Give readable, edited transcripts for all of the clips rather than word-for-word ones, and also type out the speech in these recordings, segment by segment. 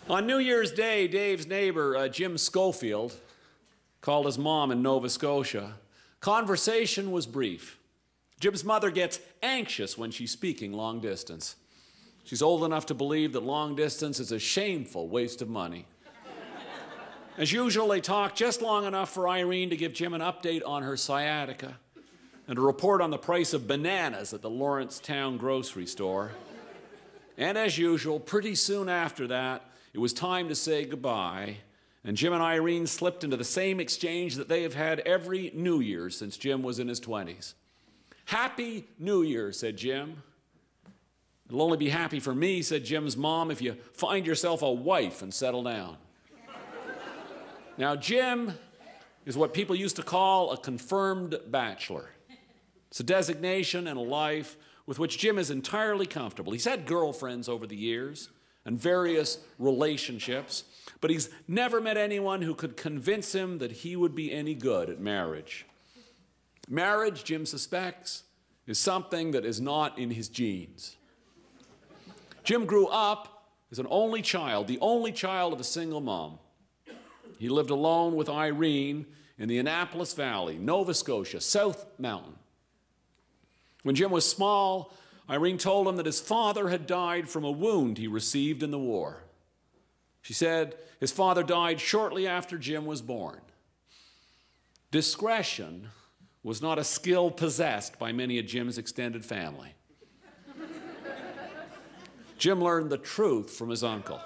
On New Year's Day, Dave's neighbor, Jim Schofield, called his mom in Nova Scotia. Conversation was brief. Jim's mother gets anxious when she's speaking long distance. She's old enough to believe that long distance is a shameful waste of money. As usual, they talk just long enough for Irene to give Jim an update on her sciatica and a report on the price of bananas at the Lawrencetown grocery store. And as usual, pretty soon after that, it was time to say goodbye, and Jim and Irene slipped into the same exchange that they have had every New Year since Jim was in his 20s. "Happy New Year," said Jim. "It'll only be happy for me," said Jim's mom, "if you find yourself a wife and settle down." Now, Jim is what people used to call a confirmed bachelor. It's a designation and a life with which Jim is entirely comfortable. He's had girlfriends over the years and various relationships, but he's never met anyone who could convince him that he would be any good at marriage. Marriage, Jim suspects, is something that is not in his genes. Jim grew up as an only child, the only child of a single mom. He lived alone with Irene in the Annapolis Valley, Nova Scotia, South Mountain. When Jim was small, Irene told him that his father had died from a wound he received in the war. She said his father died shortly after Jim was born. Discretion was not a skill possessed by many of Jim's extended family. Jim learned the truth from his uncle.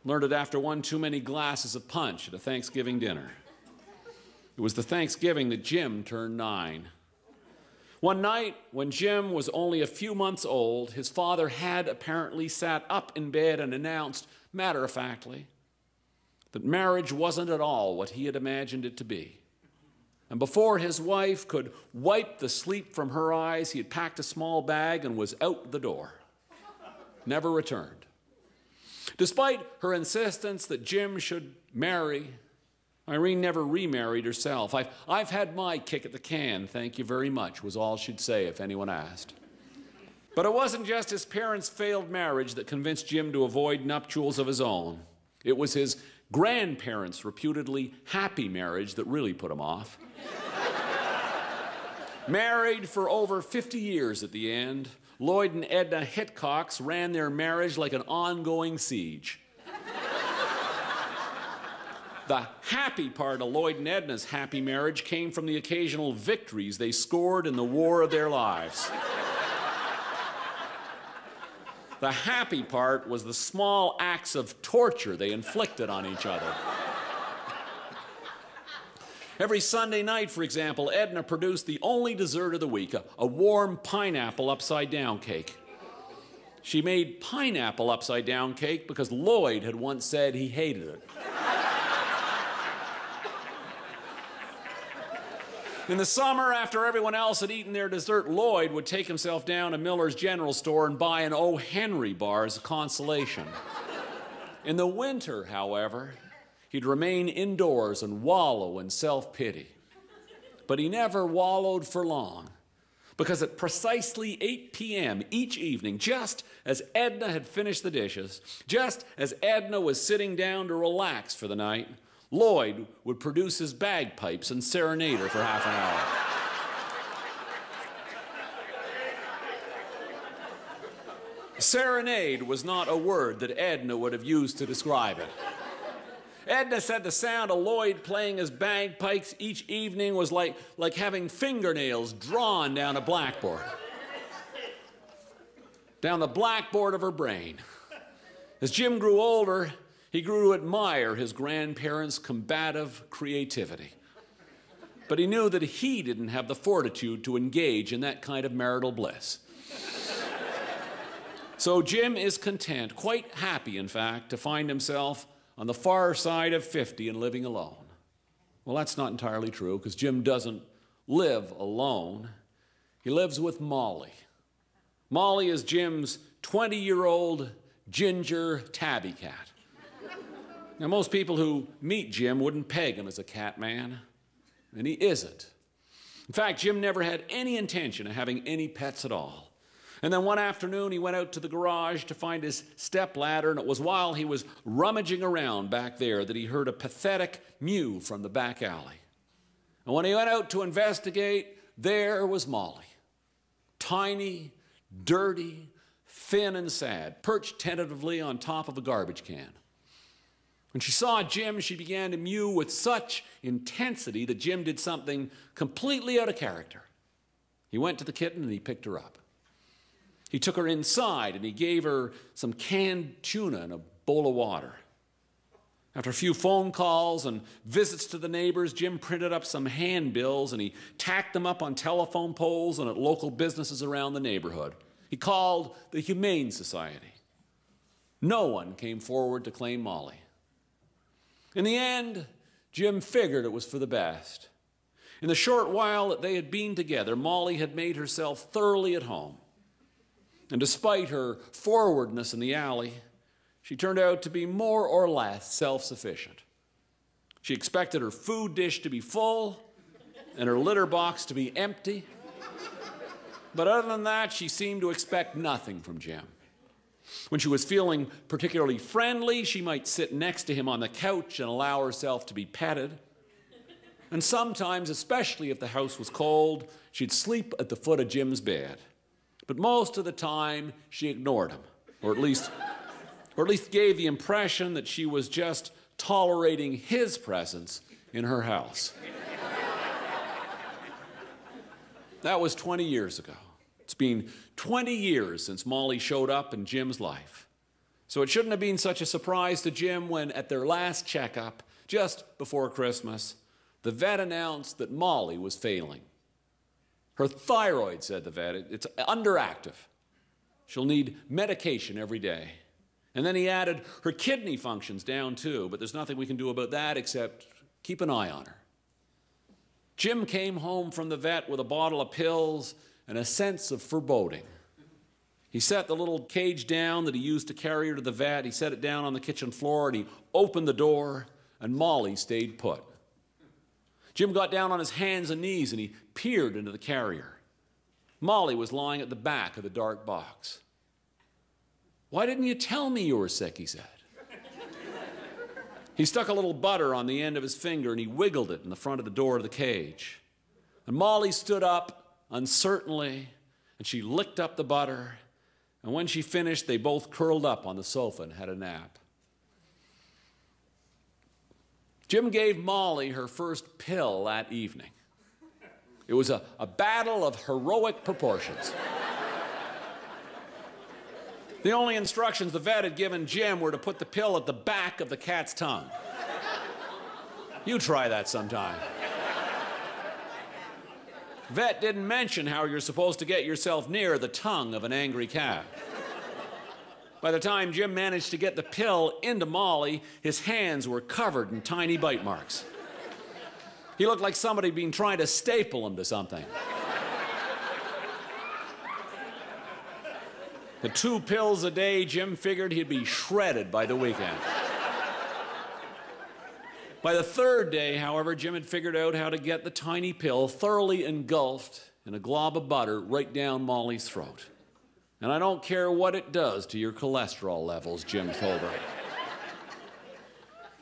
Learned it after one too many glasses of punch at a Thanksgiving dinner. It was the Thanksgiving that Jim turned 9. One night, when Jim was only a few months old, his father had apparently sat up in bed and announced, matter-of-factly, that marriage wasn't at all what he had imagined it to be. And before his wife could wipe the sleep from her eyes, he had packed a small bag and was out the door. Never returned. Despite her insistence that Jim should marry, Irene never remarried herself. I've had my kick at the can, thank you very much, was all she'd say if anyone asked. But it wasn't just his parents' failed marriage that convinced Jim to avoid nuptials of his own. It was his grandparents' reputedly happy marriage that really put him off. Married for over 50 years at the end, Lloyd and Edna Hitchcocks ran their marriage like an ongoing siege. The happy part of Lloyd and Edna's happy marriage came from the occasional victories they scored in the war of their lives. The happy part was the small acts of torture they inflicted on each other. Every Sunday night, for example, Edna produced the only dessert of the week, a warm pineapple upside-down cake. She made pineapple upside-down cake because Lloyd had once said he hated it. In the summer, after everyone else had eaten their dessert, Lloyd would take himself down to Miller's General Store and buy an O. Henry bar as a consolation. In the winter, however, he'd remain indoors and wallow in self-pity. But he never wallowed for long, because at precisely 8 p.m. each evening, just as Edna had finished the dishes, just as Edna was sitting down to relax for the night, Lloyd would produce his bagpipes and serenade her for half an hour. Serenade was not a word that Edna would have used to describe it. Edna said the sound of Lloyd playing his bagpipes each evening was like having fingernails drawn down a blackboard. Down the blackboard of her brain. As Jim grew older, he grew to admire his grandparents' combative creativity. But he knew that he didn't have the fortitude to engage in that kind of marital bliss. So Jim is content, quite happy, in fact, to find himself on the far side of 50 and living alone. Well, that's not entirely true, because Jim doesn't live alone. He lives with Molly. Molly is Jim's 20-year-old ginger tabby cat. Now, most people who meet Jim wouldn't peg him as a cat man, and he isn't. In fact, Jim never had any intention of having any pets at all. And then one afternoon, he went out to the garage to find his stepladder, and it was while he was rummaging around back there that he heard a pathetic mew from the back alley. And when he went out to investigate, there was Molly. Tiny, dirty, thin and sad, perched tentatively on top of a garbage can. When she saw Jim, she began to mew with such intensity that Jim did something completely out of character. He went to the kitten and he picked her up. He took her inside and he gave her some canned tuna and a bowl of water. After a few phone calls and visits to the neighbors, Jim printed up some handbills and he tacked them up on telephone poles and at local businesses around the neighborhood. He called the Humane Society. No one came forward to claim Molly. In the end, Jim figured it was for the best. In the short while that they had been together, Molly had made herself thoroughly at home. And despite her forwardness in the alley, she turned out to be more or less self-sufficient. She expected her food dish to be full and her litter box to be empty. But other than that, she seemed to expect nothing from Jim. When she was feeling particularly friendly, she might sit next to him on the couch and allow herself to be petted. And sometimes, especially if the house was cold, she'd sleep at the foot of Jim's bed. But most of the time, she ignored him, or at least gave the impression that she was just tolerating his presence in her house. That was 20 years ago. It's been 20 years since Molly showed up in Jim's life. So it shouldn't have been such a surprise to Jim when, at their last checkup, just before Christmas, the vet announced that Molly was failing. Her thyroid, said the vet, it's underactive. She'll need medication every day. And then he added, her kidney function's down too, but there's nothing we can do about that except keep an eye on her. Jim came home from the vet with a bottle of pills and a sense of foreboding. He set the little cage down that he used to carry her to the vet. He set it down on the kitchen floor and he opened the door, and Molly stayed put. Jim got down on his hands and knees and he peered into the carrier. Molly was lying at the back of the dark box. "Why didn't you tell me you were sick?" he said. He stuck a little butter on the end of his finger and he wiggled it in the front of the door of the cage. And Molly stood up uncertainly and she licked up the butter. And when she finished, they both curled up on the sofa and had a nap. Jim gave Molly her first pill that evening. It was a battle of heroic proportions. The only instructions the vet had given Jim were to put the pill at the back of the cat's tongue. You try that sometime. Vet didn't mention how you're supposed to get yourself near the tongue of an angry cat. By the time Jim managed to get the pill into Molly, his hands were covered in tiny bite marks. He looked like somebody had been trying to staple him to something. The 2 pills a day, Jim figured he'd be shredded by the weekend. By the 3rd day, however, Jim had figured out how to get the tiny pill thoroughly engulfed in a glob of butter right down Molly's throat. And I don't care what it does to your cholesterol levels, Jim told her.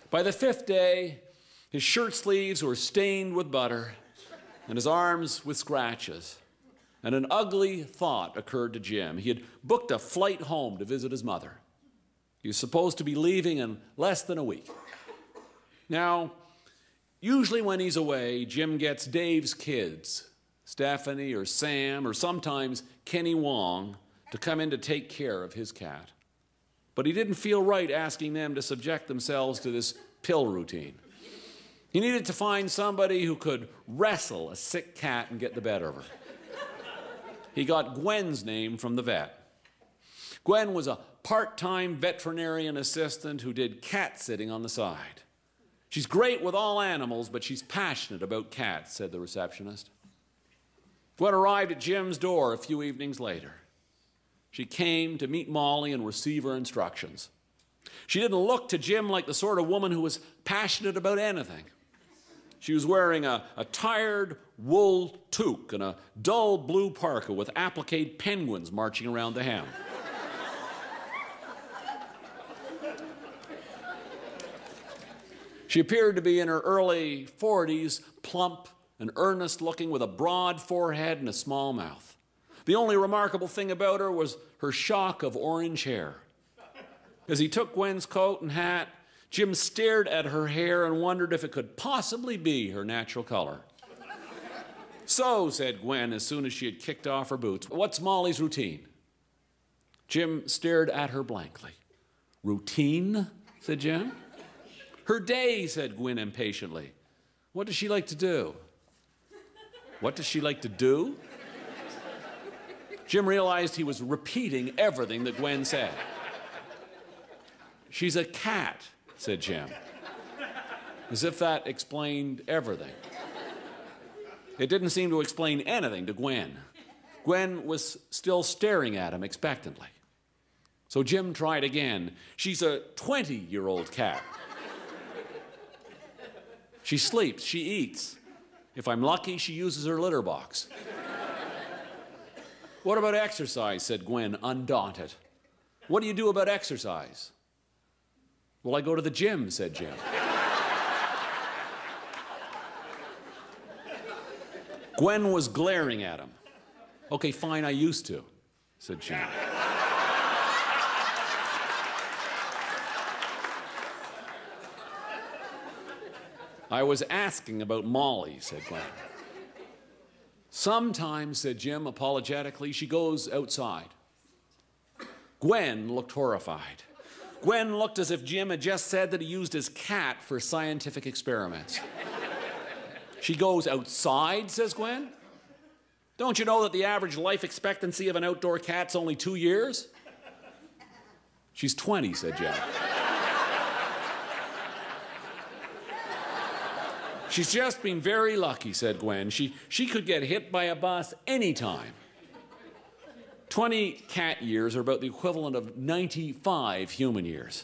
By the 5th day, his shirt sleeves were stained with butter and his arms with scratches. And an ugly thought occurred to Jim. He had booked a flight home to visit his mother. He was supposed to be leaving in less than a week. Now, usually when he's away, Jim gets Dave's kids, Stephanie or Sam or sometimes Kenny Wong, to come in to take care of his cat. But he didn't feel right asking them to subject themselves to this pill routine. He needed to find somebody who could wrestle a sick cat and get the better of her. He got Gwen's name from the vet. Gwen was a part-time veterinarian assistant who did cat sitting on the side. She's great with all animals, but she's passionate about cats, said the receptionist. Gwen arrived at Jim's door a few evenings later. She came to meet Molly and receive her instructions. She didn't look to Jim like the sort of woman who was passionate about anything. She was wearing a tired wool toque and a dull blue parka with appliqué penguins marching around the hem. She appeared to be in her early 40s, plump and earnest-looking with a broad forehead and a small mouth. The only remarkable thing about her was her shock of orange hair. As he took Gwen's coat and hat, Jim stared at her hair and wondered if it could possibly be her natural color. "So," said Gwen as soon as she had kicked off her boots, "what's Molly's routine?" Jim stared at her blankly. "Routine?" said Jim. "Her day," said Gwen impatiently. "What does she like to do?" "What does she like to do?" Jim realized he was repeating everything that Gwen said. "She's a cat," said Jim, as if that explained everything. It didn't seem to explain anything to Gwen. Gwen was still staring at him expectantly. So Jim tried again. "She's a 20-year-old cat. She sleeps, she eats. If I'm lucky, she uses her litter box." "What about exercise?" said Gwen, undaunted. "What do you do about exercise?" "Well, I go to the gym," said Jim. Gwen was glaring at him. "Okay, fine, I used to," said Jim. "I was asking about Molly," said Gwen. "Sometimes," said Jim apologetically, "she goes outside." Gwen looked horrified. Gwen looked as if Jim had just said that he used his cat for scientific experiments. "She goes outside," says Gwen. "Don't you know that the average life expectancy of an outdoor cat's only 2 years?" "She's 20, said Jim. "She's just been very lucky," said Gwen. She could get hit by a bus anytime. 20 cat years are about the equivalent of 95 human years.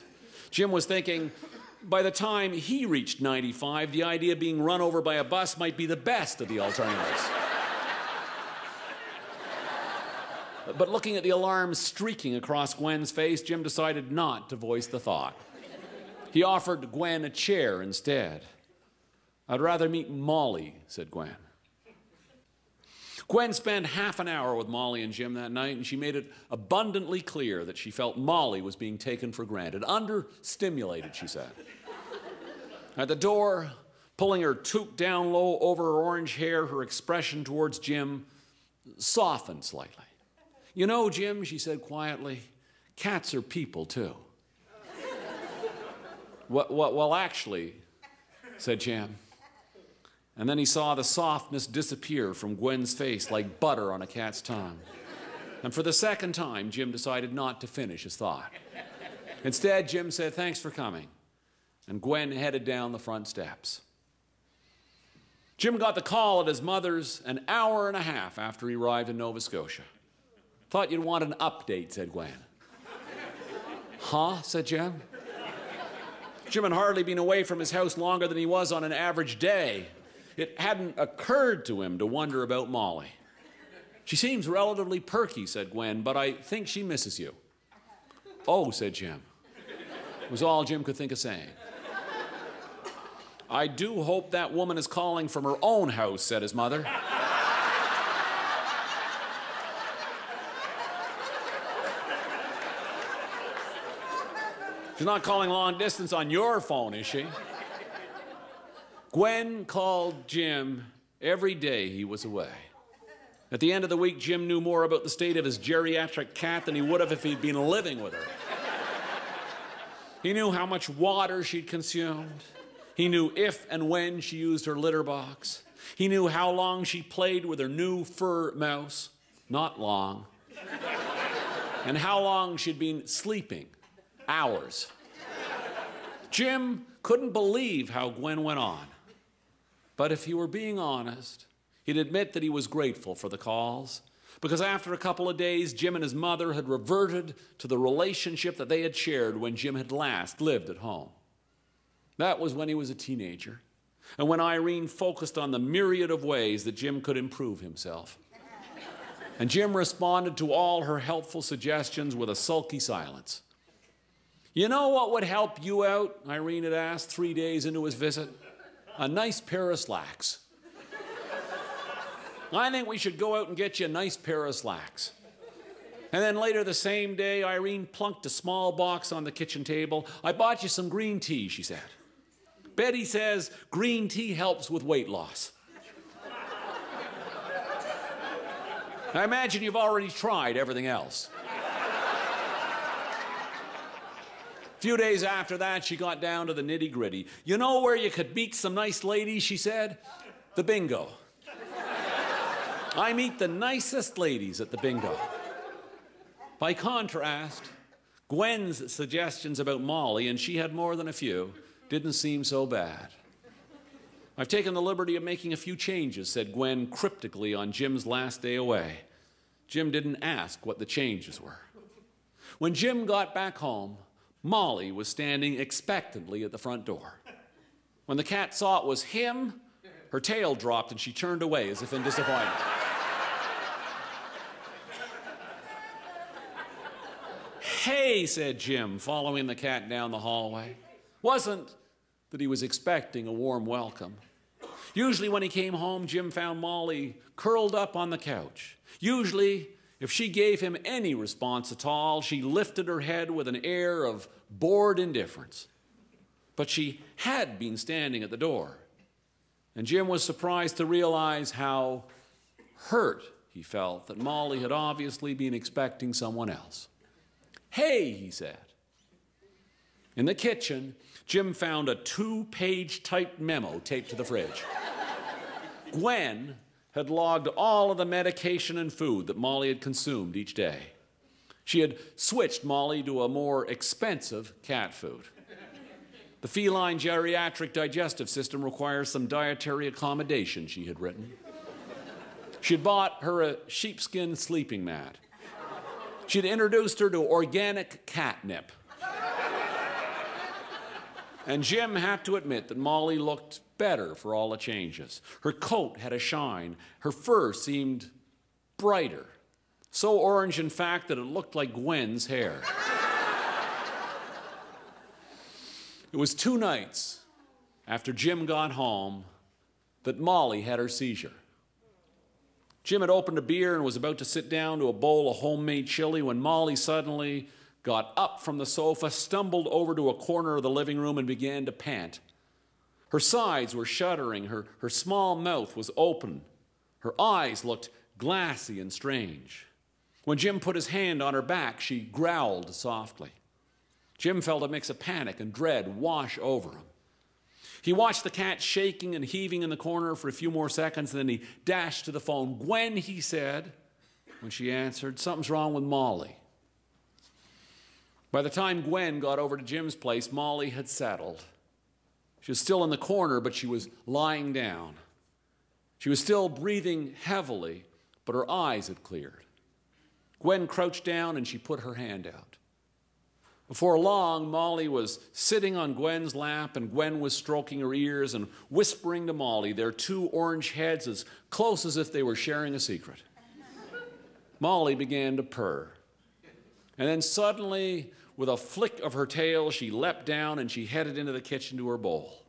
Jim was thinking, by the time he reached 95, the idea of being run over by a bus might be the best of the alternatives. But looking at the alarm streaking across Gwen's face, Jim decided not to voice the thought. He offered Gwen a chair instead. "I'd rather meet Molly," said Gwen. Gwen spent half an hour with Molly and Jim that night, and she made it abundantly clear that she felt Molly was being taken for granted, understimulated, she said. At the door, pulling her toque down low over her orange hair, her expression towards Jim softened slightly. "You know, Jim," she said quietly, "cats are people, too." Well, actually," said Jim. And then he saw the softness disappear from Gwen's face like butter on a cat's tongue. And for the second time, Jim decided not to finish his thought. Instead, Jim said, "Thanks for coming." And Gwen headed down the front steps. Jim got the call at his mother's an hour and a half after he arrived in Nova Scotia. "Thought you'd want an update," said Gwen. "Huh?" said Jim. Jim had hardly been away from his house longer than he was on an average day. It hadn't occurred to him to wonder about Molly. "She seems relatively perky," said Gwen, "but I think she misses you." "Oh," said Jim. It was all Jim could think of saying. "I do hope that woman is calling from her own house," said his mother. "She's not calling long distance on your phone, is she?" Gwen called Jim every day he was away. At the end of the week, Jim knew more about the state of his geriatric cat than he would have if he'd been living with her. He knew how much water she'd consumed. He knew if and when she used her litter box. He knew how long she played with her new fur mouse, not long, and how long she'd been sleeping, hours. Jim couldn't believe how Gwen went on. But if he were being honest, he'd admit that he was grateful for the calls, because after a couple of days, Jim and his mother had reverted to the relationship that they had shared when Jim had last lived at home. That was when he was a teenager. and when Irene focused on the myriad of ways that Jim could improve himself. And Jim responded to all her helpful suggestions with a sulky silence. You know what would help you out? Irene had asked 3 days into his visit. A nice pair of slacks. I think we should go out and get you a nice pair of slacks. And then later the same day, Irene plunked a small box on the kitchen table. I bought you some green tea, she said. Betty says green tea helps with weight loss. I imagine you've already tried everything else. A few days after that, she got down to the nitty-gritty. You know where you could meet some nice ladies, she said? The bingo. I meet the nicest ladies at the bingo. By contrast, Gwen's suggestions about Molly, and she had more than a few, didn't seem so bad. I've taken the liberty of making a few changes, said Gwen cryptically on Jim's last day away. Jim didn't ask what the changes were. When Jim got back home, Molly was standing expectantly at the front door. When the cat saw it was him, her tail dropped and she turned away as if in disappointment. Hey, said Jim, following the cat down the hallway. Wasn't that he was expecting a warm welcome. Usually when he came home, Jim found Molly curled up on the couch. Usually, if she gave him any response at all, she lifted her head with an air of bored indifference. But she had been standing at the door, and Jim was surprised to realize how hurt he felt that Molly had obviously been expecting someone else. Hey, he said. In the kitchen, Jim found a 2-page typed memo taped to the fridge. Gwen had logged all of the medication and food that Molly had consumed each day. She had switched Molly to a more expensive cat food. The feline geriatric digestive system requires some dietary accommodation, she had written. She had bought her a sheepskin sleeping mat. She had introduced her to organic catnip. And Jim had to admit that Molly looked better for all the changes. Her coat had a shine. Her fur seemed brighter. So orange, in fact, that it looked like Gwen's hair. It was 2 nights after Jim got home that Molly had her seizure. Jim had opened a beer and was about to sit down to a bowl of homemade chili when Molly suddenly got up from the sofa, stumbled over to a corner of the living room, and began to pant. Her sides were shuddering. Her small mouth was open. Her eyes looked glassy and strange. When Jim put his hand on her back, she growled softly. Jim felt a mix of panic and dread wash over him. He watched the cat shaking and heaving in the corner for a few more seconds, and then he dashed to the phone. Gwen, he said, when she answered, something's wrong with Molly. By the time Gwen got over to Jim's place, Molly had settled. She was still in the corner, but she was lying down. She was still breathing heavily, but her eyes had cleared. Gwen crouched down and she put her hand out. Before long, Molly was sitting on Gwen's lap, and Gwen was stroking her ears and whispering to Molly, their 2 orange heads as close as if they were sharing a secret. Molly began to purr. And then suddenly, with a flick of her tail, she leapt down and she headed into the kitchen to her bowl.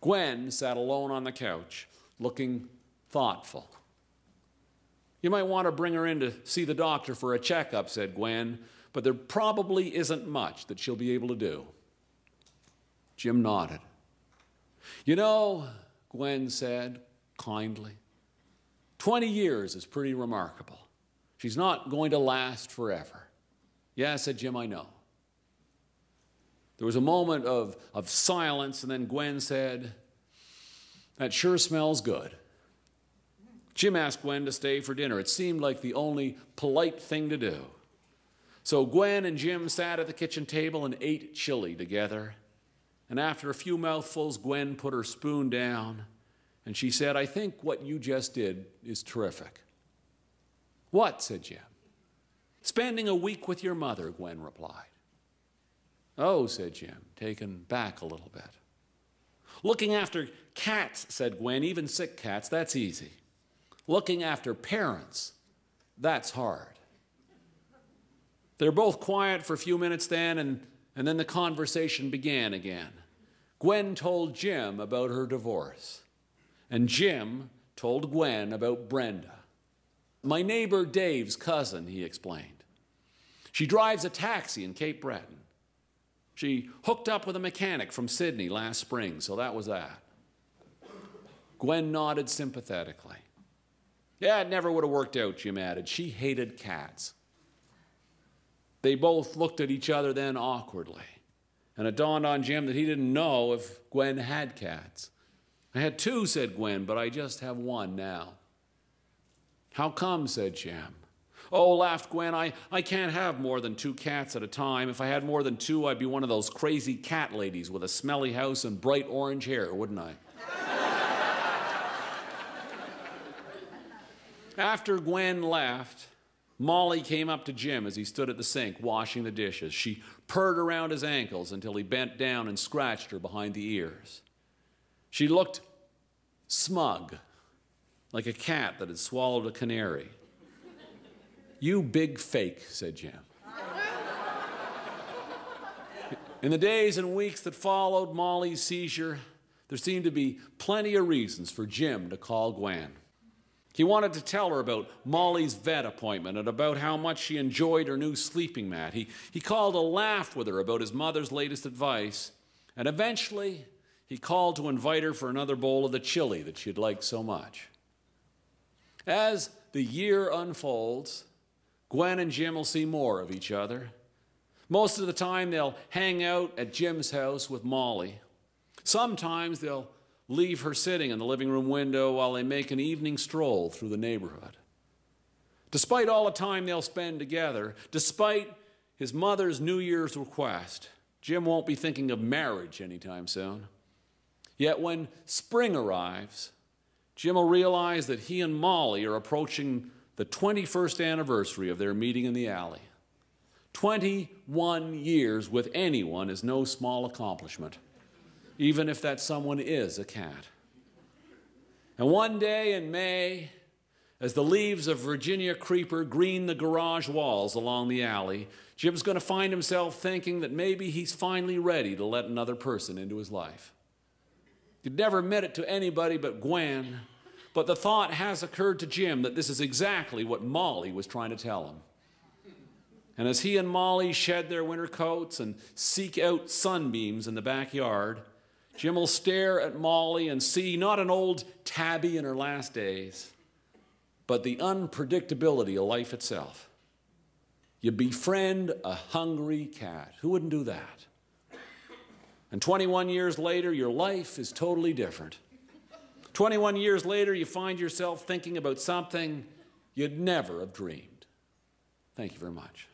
Gwen sat alone on the couch, looking thoughtful. You might want to bring her in to see the doctor for a checkup, said Gwen, but there probably isn't much that she'll be able to do. Jim nodded. You know, Gwen said kindly, 20 years is pretty remarkable. She's not going to last forever. Yeah, said Jim, I know. There was a moment of silence, and then Gwen said, that sure smells good. Jim asked Gwen to stay for dinner. It seemed like the only polite thing to do. So Gwen and Jim sat at the kitchen table and ate chili together. And after a few mouthfuls, Gwen put her spoon down, and she said, I think what you just did is terrific. What? Said Jim. Spending a week with your mother, Gwen replied. Oh, said Jim, taken back a little bit. Looking after cats, said Gwen, even sick cats, that's easy. Looking after parents, that's hard. They were both quiet for a few minutes then, and then the conversation began again. Gwen told Jim about her divorce, and Jim told Gwen about Brenda. My neighbor Dave's cousin, he explained. She drives a taxi in Cape Breton. She hooked up with a mechanic from Sydney last spring, so that was that. Gwen nodded sympathetically. Yeah, it never would have worked out, Jim added. She hated cats. They both looked at each other then awkwardly, and it dawned on Jim that he didn't know if Gwen had cats. I had 2, said Gwen, but I just have 1 now. How come, said Jim. Oh, laughed Gwen, I can't have more than 2 cats at a time. If I had more than 2, I'd be one of those crazy cat ladies with a smelly house and bright orange hair, wouldn't I? After Gwen left, Molly came up to Jim as he stood at the sink washing the dishes. She purred around his ankles until he bent down and scratched her behind the ears. She looked smug, like a cat that had swallowed a canary. You big fake, said Jim. In the days and weeks that followed Molly's seizure, there seemed to be plenty of reasons for Jim to call Gwen. He wanted to tell her about Molly's vet appointment and about how much she enjoyed her new sleeping mat. He called to laugh with her about his mother's latest advice, and eventually he called to invite her for another bowl of the chili that she'd liked so much. As the year unfolds, Gwen and Jim will see more of each other. Most of the time they'll hang out at Jim's house with Molly. Sometimes they'll leave her sitting in the living room window while they make an evening stroll through the neighborhood. Despite all the time they'll spend together, despite his mother's New Year's request, Jim won't be thinking of marriage anytime soon. Yet when spring arrives, Jim will realize that he and Molly are approaching the 21st anniversary of their meeting in the alley. 21 years with anyone is no small accomplishment, even if that someone is a cat. And one day in May, as the leaves of Virginia creeper green the garage walls along the alley, Jim's going to find himself thinking that maybe he's finally ready to let another person into his life. He'd never admit it to anybody but Gwen, but the thought has occurred to Jim that this is exactly what Molly was trying to tell him. And as he and Molly shed their winter coats and seek out sunbeams in the backyard, Jim will stare at Molly and see not an old tabby in her last days, but the unpredictability of life itself. You befriend a hungry cat. Who wouldn't do that? And 21 years later, your life is totally different. 21 years later, you find yourself thinking about something you'd never have dreamed. Thank you very much.